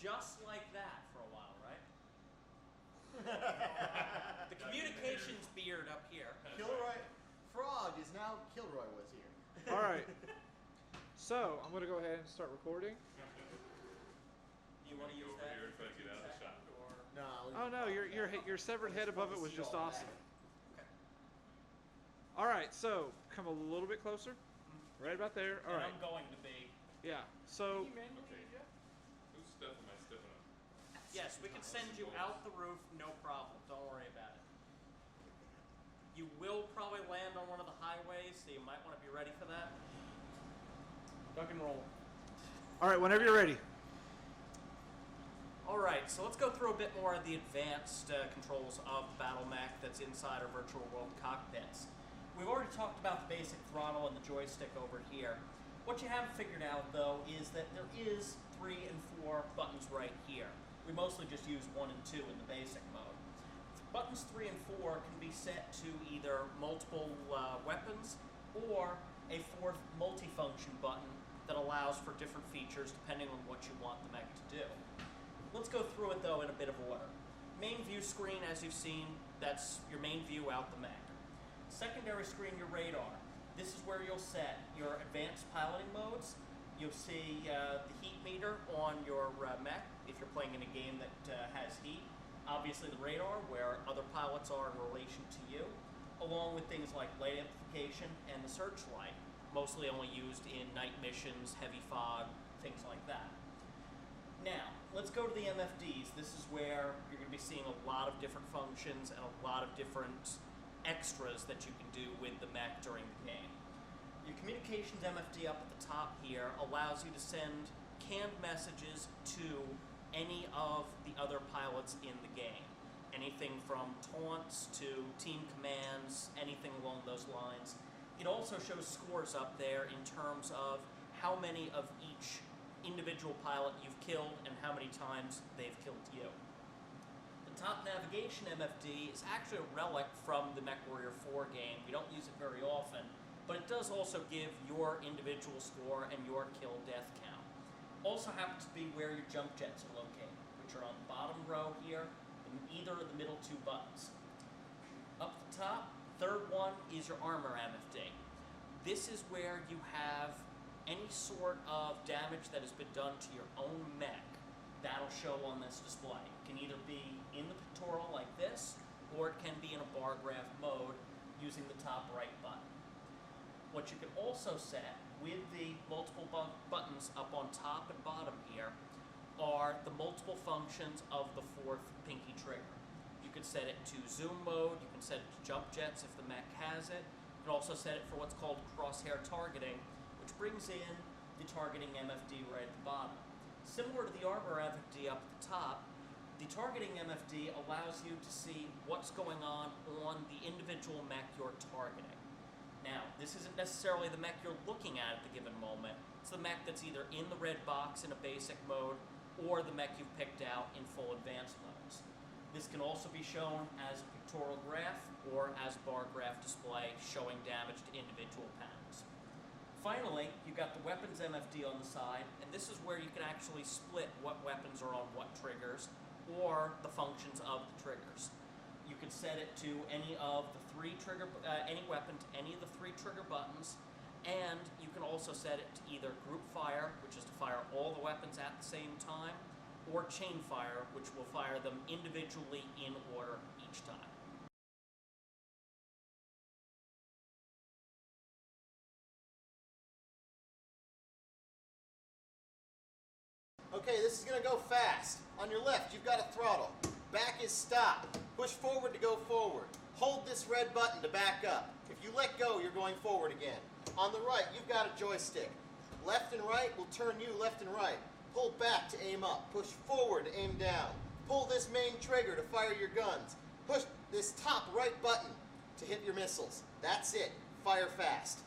just like that for a while, right? The communications beard up here. Kilroy Frog is now Kilroy was here. All right. So I'm going to go ahead and start recording. Do you want to use that? Here, try to get out of the shot. Or... No. Oh no, your severed head above it was just awesome. Okay. All right, so come a little bit closer. Right about there. All And right. I'm going to be. Yeah. So. Okay. Whose stuff am I stepping on? Yes, we can send you out the roof, no problem. Don't worry about it. You will probably land on one of the highways, so you might want to be ready for that. Duck and roll. All right, whenever you're ready. All right, so let's go through a bit more of the advanced controls of Battle Mech that's inside our virtual world cockpits. We've already talked about the basic throttle and the joystick over here. What you haven't figured out, though, is that there is 3 and 4 buttons right here. We mostly just use 1 and 2 in the basic mode. Buttons 3 and 4 can be set to either multiple weapons or a 4th multifunction button that allows for different features depending on what you want the mech to do. Let's go through it, though, in a bit of order. Main view screen, as you've seen, that's your main view out the mech. Secondary screen, your radar. This is where you'll set your advanced piloting modes. You'll see the heat meter on your mech if you're playing in a game that has heat. Obviously the radar, where other pilots are in relation to you, along with things like light amplification and the searchlight, mostly only used in night missions, heavy fog, things like that. Now, let's go to the MFDs. This is where you're going to be seeing a lot of different functions and a lot of different extras that you can do with the mech during the game. Your communications MFD up at the top here allows you to send canned messages to any of the other pilots in the game. Anything from taunts to team commands, anything along those lines. It also shows scores up there in terms of how many of each individual pilot you've killed and how many times they've killed you. The top navigation MFD is actually a relic from the MechWarrior 4 game. We don't use it very often, but it does also give your individual score and your kill death count. Also happens to be where your jump jets are located, which are on the bottom row here, in either of the middle 2 buttons. Up the top, third one is your armor MFD. This is where you have any sort of damage that has been done to your own mech. That'll show on this display. It can either be in the pictorial like this, or it can be in a bar graph mode using the top right button. What you can also set with the multiple buttons up on top and bottom here are the multiple functions of the 4th pinky trigger. You can set it to zoom mode, you can set it to jump jets if the mech has it. You can also set it for what's called crosshair targeting, which brings in the targeting MFD right at the bottom. Similar to the armor MFD up at the top, the targeting MFD allows you to see what's going on the individual mech you're targeting. Now, this isn't necessarily the mech you're looking at the given moment. It's the mech that's either in the red box in a basic mode or the mech you've picked out in full advanced modes. This can also be shown as a pictorial graph or as a bar graph display showing damage to individual panels. Finally, you've got the weapons MFD on the side, and this is where you can actually split what weapons are on what triggers or the functions of the triggers. You can set it to any of the 3 trigger, any weapon to any of the 3 trigger buttons, and you can also set it to either group fire, which is to fire all the weapons at the same time, or chain fire, which will fire them individually in order each time. Okay, this is going to go fast. On your left, you've got a throttle. Back is stop. Push forward to go forward. Hold this red button to back up. If you let go, you're going forward again. On the right, you've got a joystick. Left and right will turn you left and right. Pull back to aim up. Push forward to aim down. Pull this main trigger to fire your guns. Push this top right button to hit your missiles. That's it. Fire fast.